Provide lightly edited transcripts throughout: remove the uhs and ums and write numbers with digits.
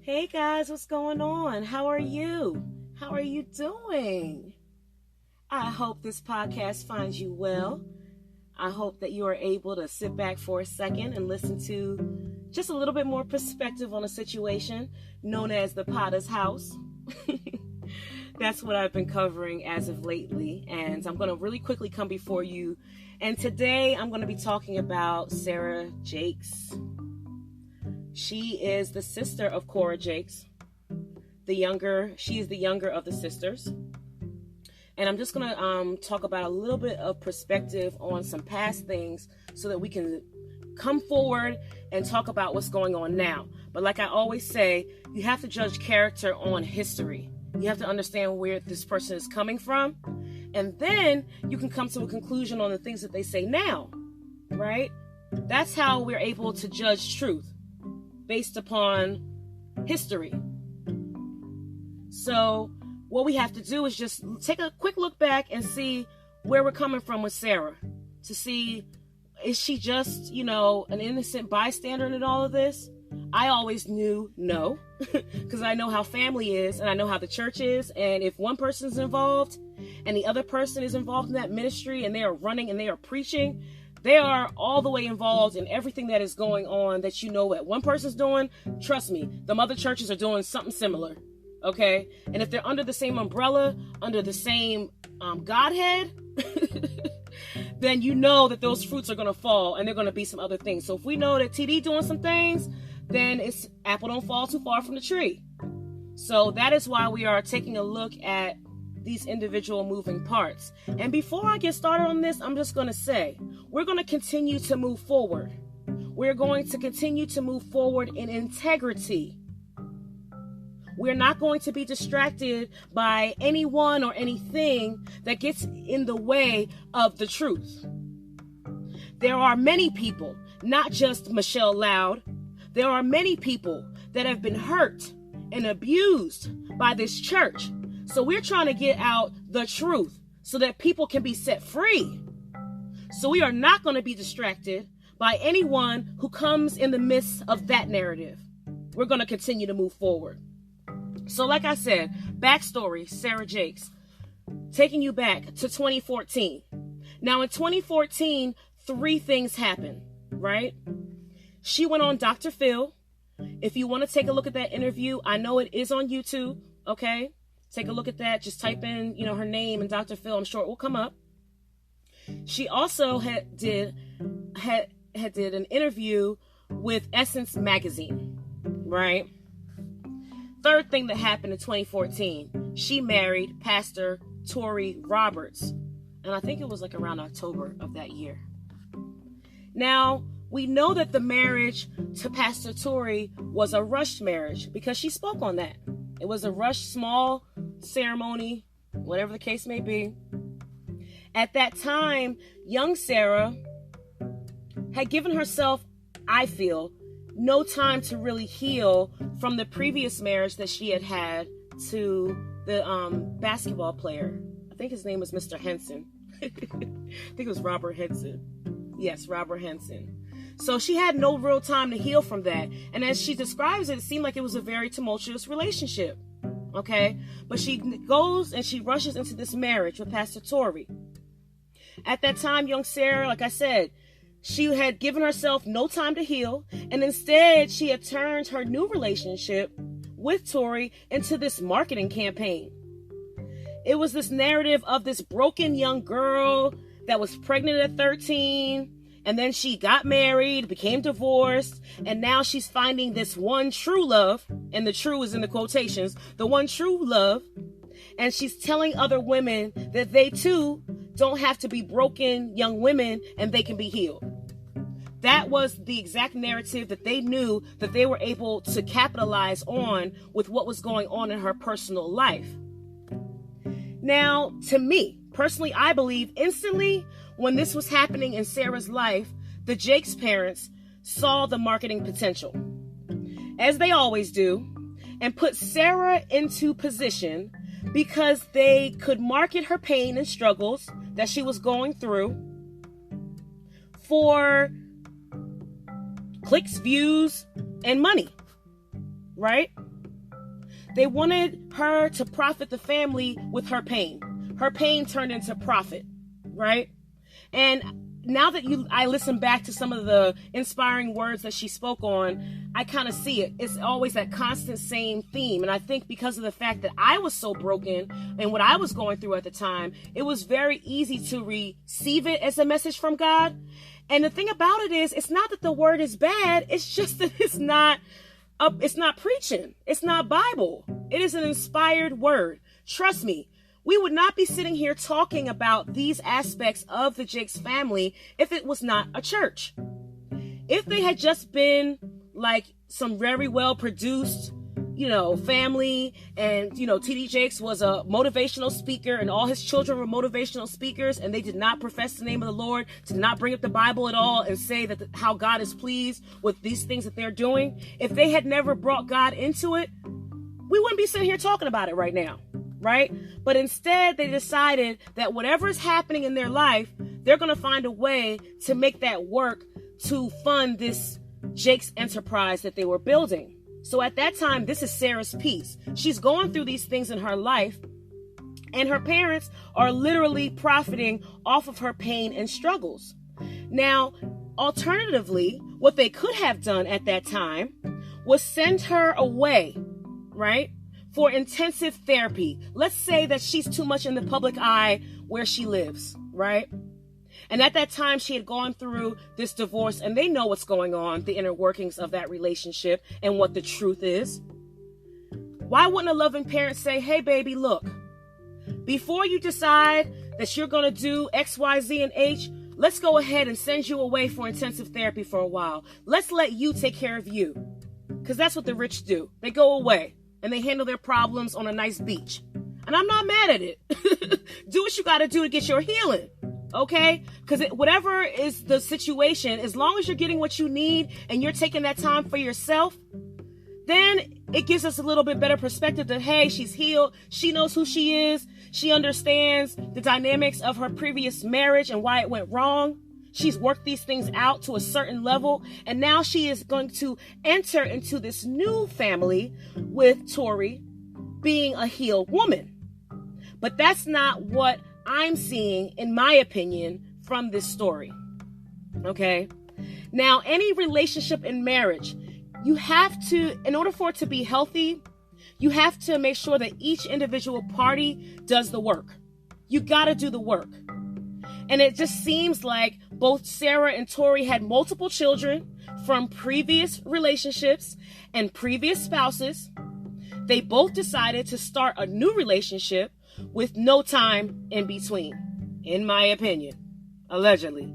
Hey guys, what's going on? How are you? How are you doing? I hope this podcast finds you well. I hope that you are able to sit back for a second and listen to just a little bit more perspective on a situation known as the Potter's House. That's what I've been covering as of lately, and I'm going to really quickly come before you. And today I'm going to be talking about Sarah Jakes. She is the sister of Cora Jakes. She is the younger of the sisters. And I'm just going to talk about a little bit of perspective on some past things so that we can come forward and talk about what's going on now. But like I always say, you have to judge character on history. You have to understand where this person is coming from. And then you can come to a conclusion on the things that they say now, right? That's how we're able to judge truth based upon history. So what we have to do is just take a quick look back and see where we're coming from with Sarah, to see, is she just, an innocent bystander in all of this? I always knew no, because I know how family is and I know how the church is. And if one person's involved and the other person is involved in that ministry and they are running and they are preaching, they are all the way involved in everything that is going on that what one person's doing. Trust me, the other churches are doing something similar. Okay. And if they're under the same umbrella, under the same Godhead, then you know that those fruits are going to fall and they're going to be some other things. So if we know that TD doing some things, then it's apple don't fall too far from the tree. So that is why we are taking a look at these individual moving parts. And before I get started on this, I'm just going to say, we're going to continue to move forward. We're going to continue to move forward in integrity. We're not going to be distracted by anyone or anything that gets in the way of the truth. There are many people, not just Michelle Loud. There are many people that have been hurt and abused by this church. So we're trying to get out the truth so that people can be set free. So we are not going to be distracted by anyone who comes in the midst of that narrative. We're going to continue to move forward. So like I said, backstory, Sarah Jakes, taking you back to 2014. Now in 2014, 3 things happened, right? She went on Dr. Phil. If you want to take a look at that interview, I know it is on YouTube, okay? Take a look at that. Just type in, her name and Dr. Phil. I'm sure it will come up. She also did an interview with Essence Magazine, right? Third thing that happened in 2014, she married Pastor Tory Roberts. And I think it was around October of that year. Now, we know that the marriage to Pastor Tory was a rushed marriage because she spoke on that. It was a rushed, small ceremony, whatever the case may be. At that time, young Sarah had given herself, I feel, no time to really heal from the previous marriage that she had to the basketball player. I think his name was Mr. Henson. I think it was Robert Henson. Yes, Robert Henson. So she had no real time to heal from that. And as she describes it, it seemed like it was a very tumultuous relationship. Okay? But she goes and she rushes into this marriage with Pastor Tory. At that time, young Sarah, like I said, she had given herself no time to heal. And instead, she had turned her new relationship with Tory into this marketing campaign. It was this narrative of this broken young girl that was pregnant at 13. And then she got married, became divorced, and now she's finding this one true love, and the true is in the quotations, the one true love, and she's telling other women that they too don't have to be broken young women and they can be healed. That was the exact narrative that they knew that they were able to capitalize on with what was going on in her personal life. Now, to me, personally, I believe instantly when this was happening in Sarah's life, the Jakes parents saw the marketing potential, as they always do, and put Sarah into position because they could market her pain and struggles that she was going through for clicks, views, and money, right? They wanted her to profit the family with her pain. Her pain turned into profit, right? And now that I listen back to some of the inspiring words that she spoke on, I kind of see it. It's always that constant same theme. And I think because of the fact that I was so broken and what I was going through at the time, it was very easy to receive it as a message from God. And the thing about it is, it's not that the word is bad. It's just that it's not preaching. It's not Bible. It is an inspired word. Trust me. We would not be sitting here talking about these aspects of the Jakes family if it was not a church. If they had just been like some very well produced, family, and, T.D. Jakes was a motivational speaker and all his children were motivational speakers and they did not profess the name of the Lord, did not bring up the Bible at all and say that how God is pleased with these things that they're doing. If they had never brought God into it, we wouldn't be sitting here talking about it right now. Right? But instead, they decided that whatever is happening in their life, they're going to find a way to make that work to fund this Jakes enterprise that they were building. So at that time, this is Sarah's piece. She's going through these things in her life, and her parents are literally profiting off of her pain and struggles. Now, alternatively, what they could have done at that time was send her away, right? For intensive therapy. Let's say that she's too much in the public eye where she lives, right? And at that time, she had gone through this divorce and they know what's going on, the inner workings of that relationship and what the truth is. Why wouldn't a loving parent say, hey, baby, look, before you decide that you're going to do X, Y, Z, and H, let's go ahead and send you away for intensive therapy for a while. Let's let you take care of you. Because that's what the rich do. They go away. And they handle their problems on a nice beach. And I'm not mad at it. Do what you got to do to get your healing. Okay? Because whatever is the situation, as long as you're getting what you need and you're taking that time for yourself, then it gives us a little bit better perspective that, hey, she's healed. She knows who she is. She understands the dynamics of her previous marriage and why it went wrong. She's worked these things out to a certain level, and now she is going to enter into this new family with Tori being a healed woman. But that's not what I'm seeing, in my opinion, from this story. Okay? Now, any relationship in marriage, you have to, in order for it to be healthy, you have to make sure that each individual party does the work. You got to do the work. And it just seems like both Sarah and Tori had multiple children from previous relationships and previous spouses. They both decided to start a new relationship with no time in between, in my opinion, allegedly.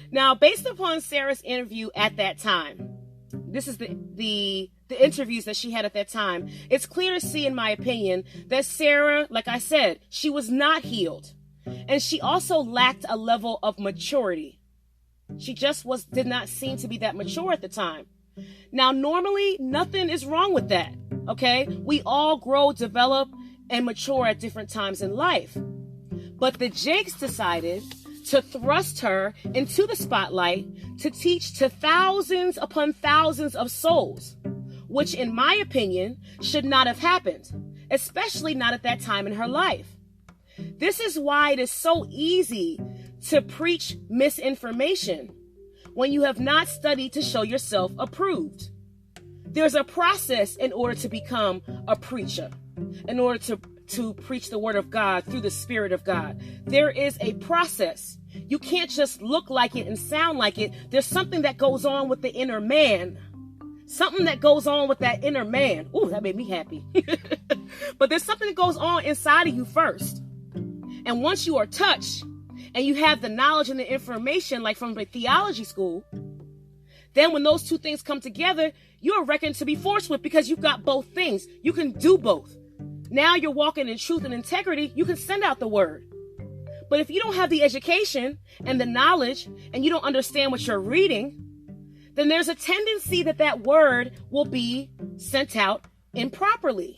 Now, based upon Sarah's interview at that time, this is the interviews that she had at that time, it's clear to see, in my opinion, that Sarah, like I said, she was not healed. And she also lacked a level of maturity. She just did not seem to be that mature at the time. Now, normally, nothing is wrong with that, okay? We all grow, develop, and mature at different times in life. But the Jakes decided to thrust her into the spotlight to teach to thousands upon thousands of souls, which, in my opinion, should not have happened, especially not at that time in her life. This is why it is so easy to preach misinformation when you have not studied to show yourself approved. There's a process in order to become a preacher, in order to preach the word of God through the Spirit of God. There is a process. You can't just look like it and sound like it. There's something that goes on with the inner man. Something that goes on with that inner man. Ooh, that made me happy. But there's something that goes on inside of you first. And once you are touched and you have the knowledge and the information, like from the theology school, then when those two things come together, you're reckoned to be forced with because you've got both things. You can do both. Now you're walking in truth and integrity. You can send out the word. But if you don't have the education and the knowledge and you don't understand what you're reading, then there's a tendency that that word will be sent out improperly.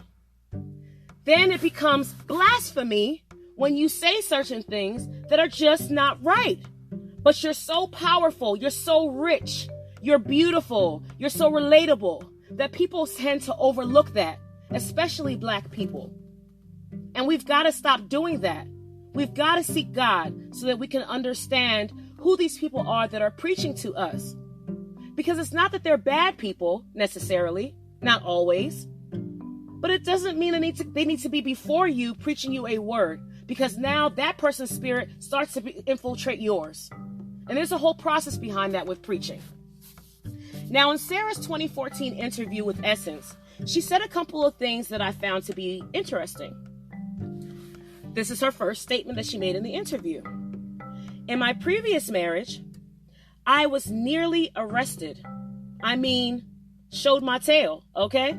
Then it becomes blasphemy when you say certain things that are just not right. But you're so powerful, you're so rich, you're beautiful, you're so relatable that people tend to overlook that, especially Black people. And we've got to stop doing that. We've got to seek God so that we can understand who these people are that are preaching to us. Because it's not that they're bad people necessarily, not always, but it doesn't mean they need to be before you preaching you a word, because now that person's spirit starts to infiltrate yours. And there's a whole process behind that with preaching. Now, in Sarah's 2014 interview with Essence, she said a couple of things that I found to be interesting. This is her first statement that she made in the interview. In my previous marriage, I was nearly arrested. I mean, showed my tail, okay?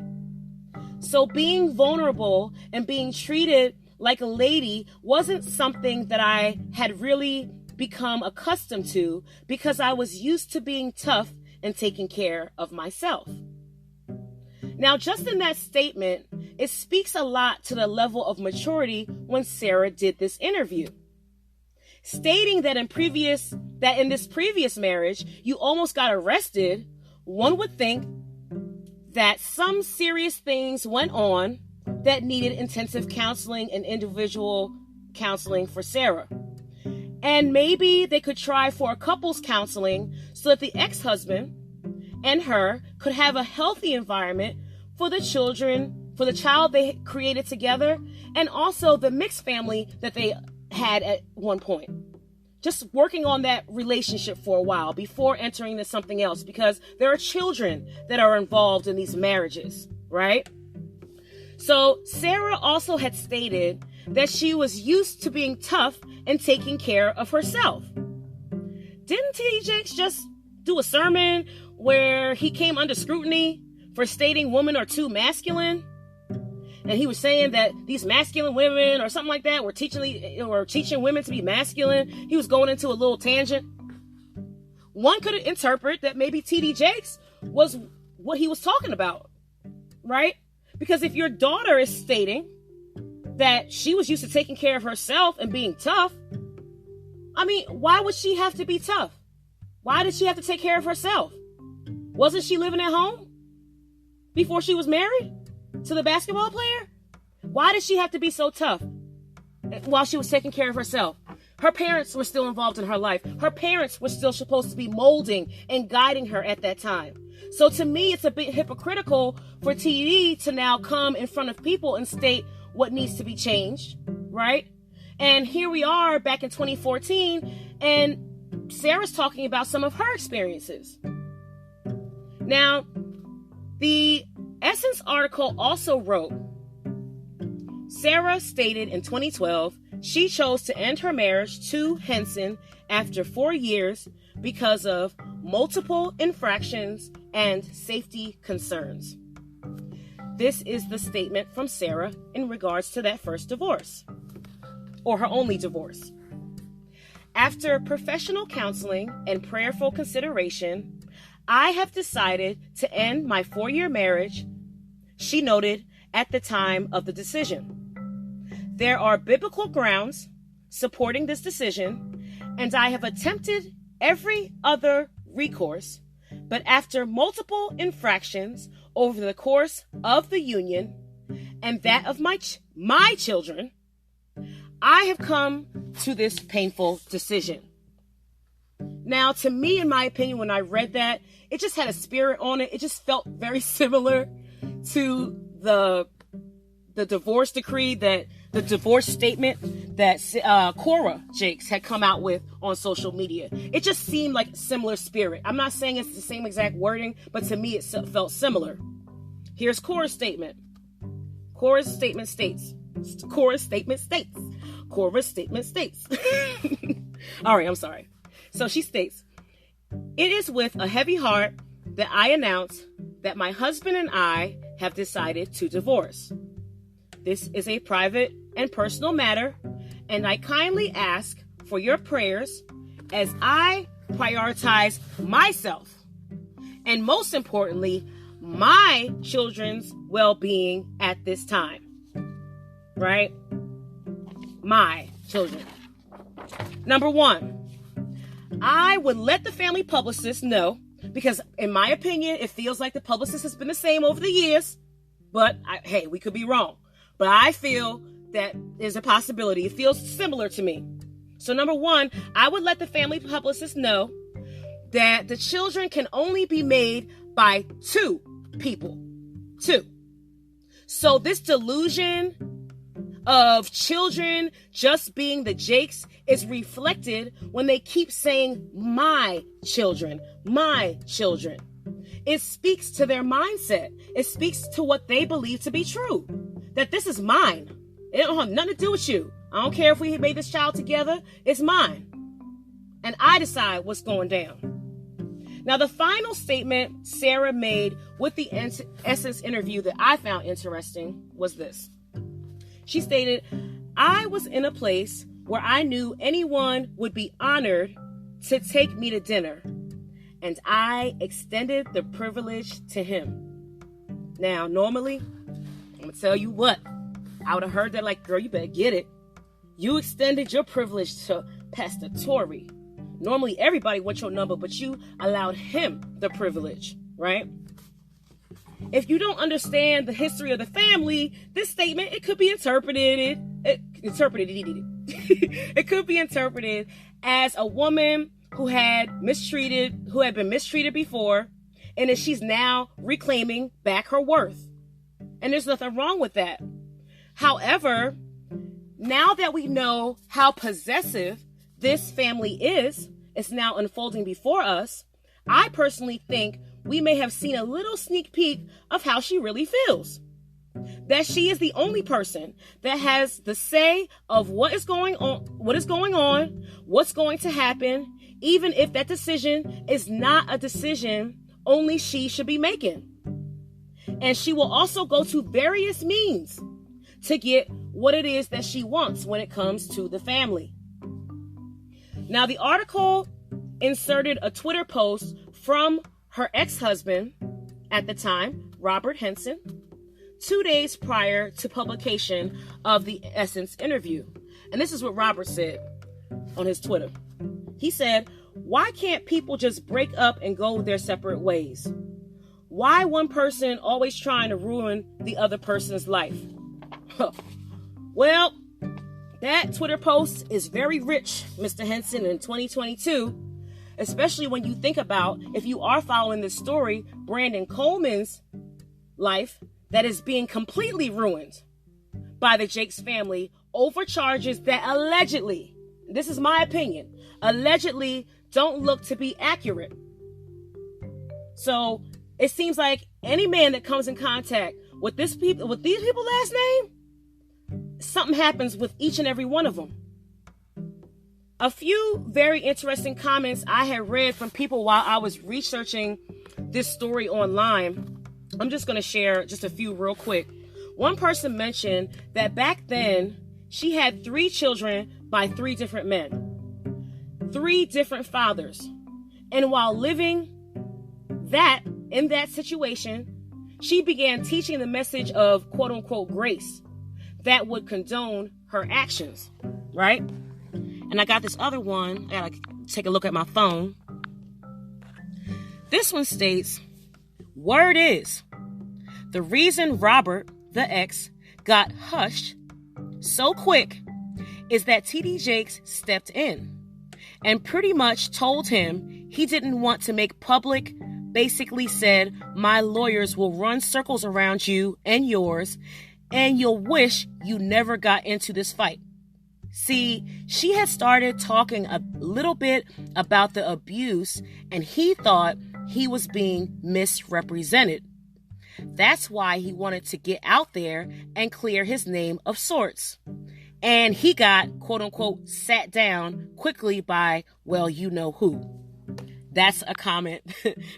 So being vulnerable and being treated like a lady wasn't something that I had really become accustomed to, because I was used to being tough and taking care of myself. Now, just in that statement, it speaks a lot to the level of maturity when Sarah did this interview. Stating that in this previous marriage, you almost got arrested, one would think that some serious things went on that needed intensive counseling and individual counseling for Sarah. And maybe they could try for a couples counseling so that the ex-husband and her could have a healthy environment for the children, for the child they created together, and also the mixed family that they had at one point. Just working on that relationship for a while before entering into something else, because there are children that are involved in these marriages, right? So Sarah also had stated that she was used to being tough and taking care of herself. Didn't T.D. Jakes just do a sermon where he came under scrutiny for stating women are too masculine? And he was saying that these masculine women or something like that were teaching women to be masculine. He was going into a little tangent. One could interpret that maybe T.D. Jakes was what he was talking about, right? Because if your daughter is stating that she was used to taking care of herself and being tough, I mean, why would she have to be tough? Why did she have to take care of herself? Wasn't she living at home before she was married to the basketball player? Why did she have to be so tough while she was taking care of herself? Her parents were still involved in her life. Her parents were still supposed to be molding and guiding her at that time. So to me, it's a bit hypocritical for TD to now come in front of people and state what needs to be changed, right? And here we are back in 2014, and Sarah's talking about some of her experiences. Now, the Essence article also wrote, Sarah stated in 2012 she chose to end her marriage to Henson after 4 years because of multiple infractions and safety concerns. This is the statement from Sarah in regards to that first divorce, or her only divorce. After professional counseling and prayerful consideration, I have decided to end my 4-year marriage, she noted at the time of the decision. There are biblical grounds supporting this decision, and I have attempted every other recourse, but after multiple infractions over the course of the union and that of my children, I have come to this painful decision. Now, to me, in my opinion, when I read that, it just had a spirit on it. It just felt very similar to the divorce decree, that the divorce statement that Cora Jakes had come out with on social media. It just seemed like a similar spirit. I'm not saying it's the same exact wording, but to me it felt similar. Here's Cora's statement. Cora's statement states. All right, I'm sorry. So she states, it is with a heavy heart that I announce that my husband and I have decided to divorce. This is a private and personal matter, and I kindly ask for your prayers as I prioritize myself and, most importantly, my children's well-being at this time. Right? My children. Number 1, I would let the family publicist know Because in my opinion, it feels like the publicist has been the same over the years. But hey, we could be wrong. But I feel that is a possibility. It feels similar to me. So number one, I would let the family publicist know that the children can only be made by two people. Two. So this delusion of children just being the Jakes is reflected when they keep saying my children, my children. It speaks to their mindset. It speaks to what they believe to be true. That this is mine. It don't have nothing to do with you. I don't care if we made this child together. It's mine. And I decide what's going down. Now, the final statement Sarah made with the Essence interview that I found interesting was this. She stated, I was in a place where I knew anyone would be honored to take me to dinner, and I extended the privilege to him. Now, normally, I'm going to tell you what, I would have heard that like, girl, you better get it. You extended your privilege to Pastor Tory. Normally, everybody wants your number, but you allowed him the privilege, right? If you don't understand the history of the family, this statement, it could be interpreted. It could be interpreted as a woman who had been mistreated before, and that she's now reclaiming back her worth. And there's nothing wrong with that. However, now that we know how possessive this family is, it's now unfolding before us, I personally think we may have seen a little sneak peek of how she really feels. That she is the only person that has the say of what is going on, what's going to happen, even if that decision is not a decision only she should be making. And she will also go to various means to get what it is that she wants when it comes to the family. Now, the article inserted a Twitter post from her ex-husband at the time, Robert Henson, 2 days prior to publication of the Essence interview. And this is what Robert said on his Twitter. He said, why can't people just break up and go their separate ways? Why one person always trying to ruin the other person's life? Well, that Twitter post is very rich, Mr. Henson, in 2022, especially when you think about, if you are following this story, Brandon Coleman's life that is being completely ruined by the Jakes family over charges that allegedly, this is my opinion, allegedly don't look to be accurate. So it seems like any man that comes in contact with these people's last name, something happens with each and every one of them. A few very interesting comments I had read from people while I was researching this story online. I'm just going to share just a few real quick. One person mentioned that back then she had 3 children by 3 different men, 3 different fathers. And while living in that situation, she began teaching the message of quote unquote grace that would condone her actions, right? And I got this other one. I gotta take a look at my phone. This one states, word is, the reason Robert, the ex, got hushed so quick is that TD Jakes stepped in and pretty much told him he didn't want to make public, basically said, my lawyers will run circles around you and yours, and you'll wish you never got into this fight. See, she had started talking a little bit about the abuse, and he thought he was being misrepresented. That's why he wanted to get out there and clear his name of sorts. And he got, quote unquote, sat down quickly by, well, you know who. That's a comment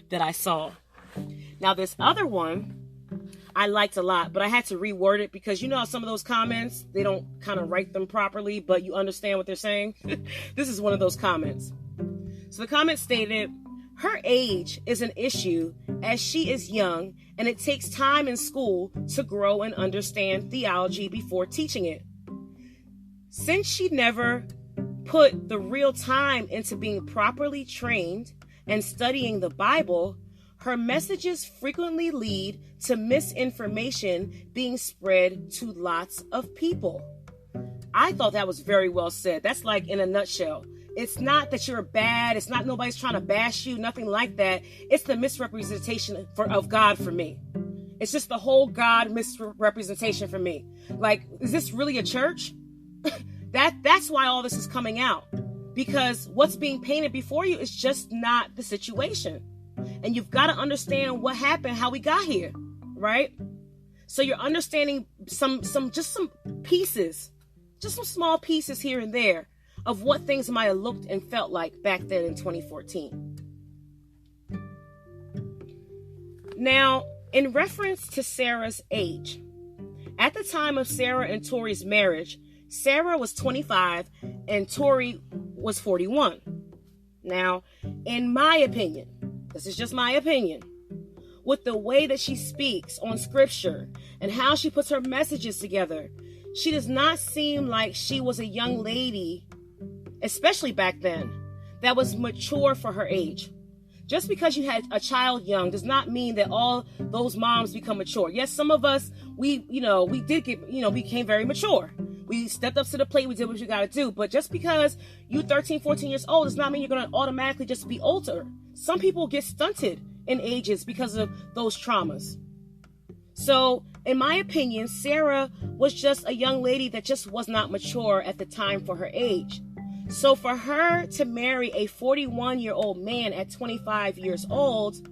that I saw. Now, this other one I liked a lot, but I had to reword it because you know how some of those comments, they don't kind of write them properly, but you understand what they're saying. This is one of those comments. So the comment stated, her age is an issue as she is young and it takes time in school to grow and understand theology before teaching it. Since she never put the real time into being properly trained and studying the Bible, her messages frequently lead to misinformation being spread to lots of people. I thought that was very well said. That's like in a nutshell. It's not that you're bad. It's not nobody's trying to bash you, nothing like that. It's the misrepresentation of God for me. It's just the whole God misrepresentation for me. Like, is this really a church? That's why all this is coming out. Because what's being painted before you is just not the situation. And you've got to understand what happened, how we got here, right? So you're understanding some pieces, just some small pieces here and there of what things might have looked and felt like back then in 2014. Now, in reference to Sarah's age, at the time of Sarah and Tori's marriage, Sarah was 25 and Tori was 41. Now, in my opinion, this is just my opinion, with the way that she speaks on scripture and how she puts her messages together, she does not seem like she was a young lady, especially back then, that was mature for her age. Just because you had a child young does not mean that all those moms become mature. Yes, some of us, we became very mature. We stepped up to the plate. We did what you got to do. But just because you're 13, 14 years old does not mean you're going to automatically just be older. Some people get stunted in ages because of those traumas. So, in my opinion, Sarah was just a young lady that just was not mature at the time for her age. So for her to marry a 41-year-old man at 25 years old,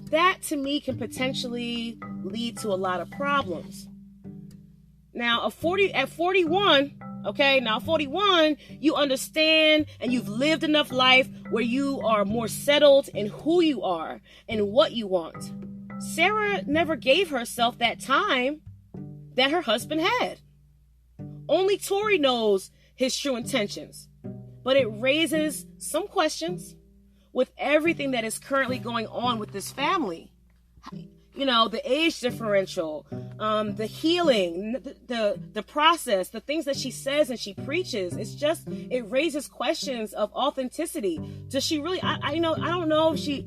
that to me can potentially lead to a lot of problems. Now, at 41, you understand and you've lived enough life where you are more settled in who you are and what you want. Sarah never gave herself that time that her husband had. Only Tori knows his true intentions. But it raises some questions with everything that is currently going on with this family. You know, the age differential, the healing, the process, the things that she says and she preaches. It raises questions of authenticity. Does she really, I don't know if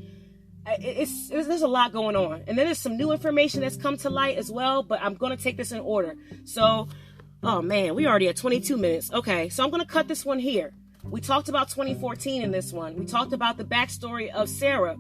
there's a lot going on. And then there's some new information that's come to light as well, but I'm going to take this in order. So, oh man, we already at 22 minutes. Okay, so I'm going to cut this one here. We talked about 2014 in this one. We talked about the backstory of Sarah.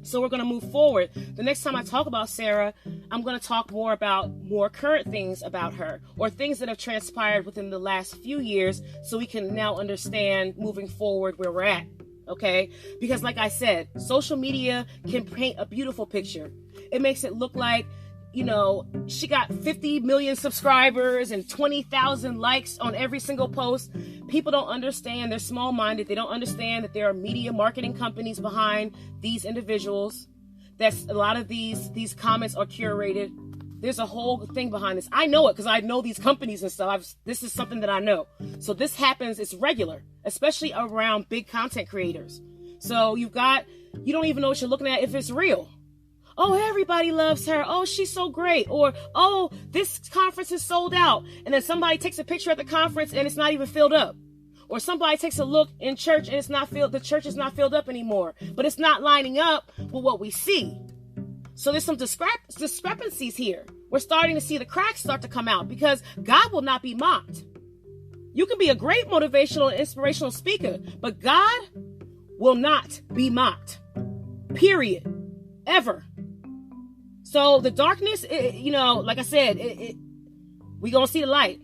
So we're going to move forward. The next time I talk about Sarah, I'm going to talk more about more current things about her or things that have transpired within the last few years so we can now understand moving forward where we're at. Okay? Because like I said, social media can paint a beautiful picture. It makes it look like, you know, she got 50 million subscribers and 20,000 likes on every single post. People don't understand. They're small-minded. They don't understand that there are media marketing companies behind these individuals. That's a lot of these comments are curated. There's a whole thing behind this. I know it because I know these companies and stuff. This is something that I know. So this happens. It's regular, especially around big content creators. So you don't even know what you're looking at if it's real. Oh, everybody loves her. Oh, she's so great. Or, oh, this conference is sold out. And then somebody takes a picture at the conference and it's not even filled up. Or somebody takes a look in church and the church is not filled up anymore. But it's not lining up with what we see. So there's some discrepancies here. We're starting to see the cracks start to come out because God will not be mocked. You can be a great motivational and inspirational speaker, but God will not be mocked. Period. Ever. So the darkness, like I said, we gonna see the light.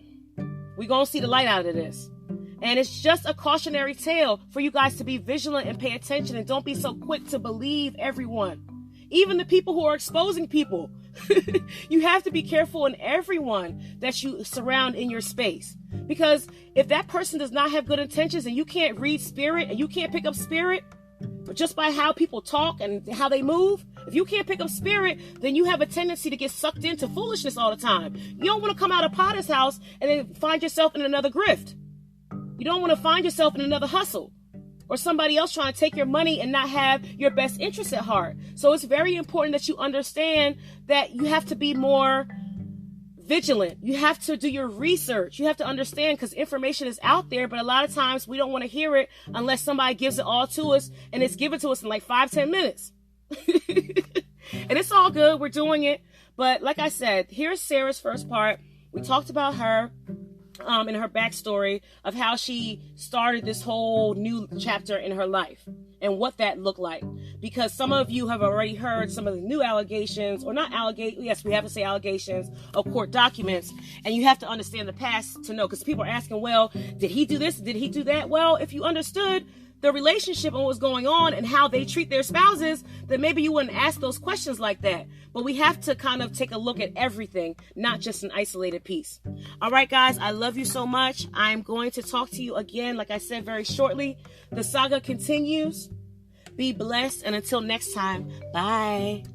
We gonna see the light out of this. And it's just a cautionary tale for you guys to be vigilant and pay attention and don't be so quick to believe everyone. Even the people who are exposing people. You have to be careful in everyone that you surround in your space. Because if that person does not have good intentions and you can't read spirit and you can't pick up spirit, but just by how people talk and how they move, if you can't pick up spirit, then you have a tendency to get sucked into foolishness all the time. You don't want to come out of Potter's house and then find yourself in another grift. You don't want to find yourself in another hustle or somebody else trying to take your money and not have your best interests at heart. So it's very important that you understand that you have to be more vigilant. You have to do your research. You have to understand, because information is out there, but a lot of times we don't want to hear it unless somebody gives it all to us, and it's given to us in like 5-10 minutes. And it's all good. We're doing it. But like I said, here's Sarah's first part. We talked about her and her backstory of how she started this whole new chapter in her life and what that looked like. Because some of you have already heard some of the new allegations, or not allegations, yes, we have to say allegations of court documents. And you have to understand the past to know, because people are asking, well, did he do this? Did he do that? Well, if you understood the relationship and what's going on and how they treat their spouses, then maybe you wouldn't ask those questions like that. But we have to kind of take a look at everything, not just an isolated piece. All right, guys, I love you so much. I'm going to talk to you again, like I said, very shortly. The saga continues. Be blessed, and until next time, bye.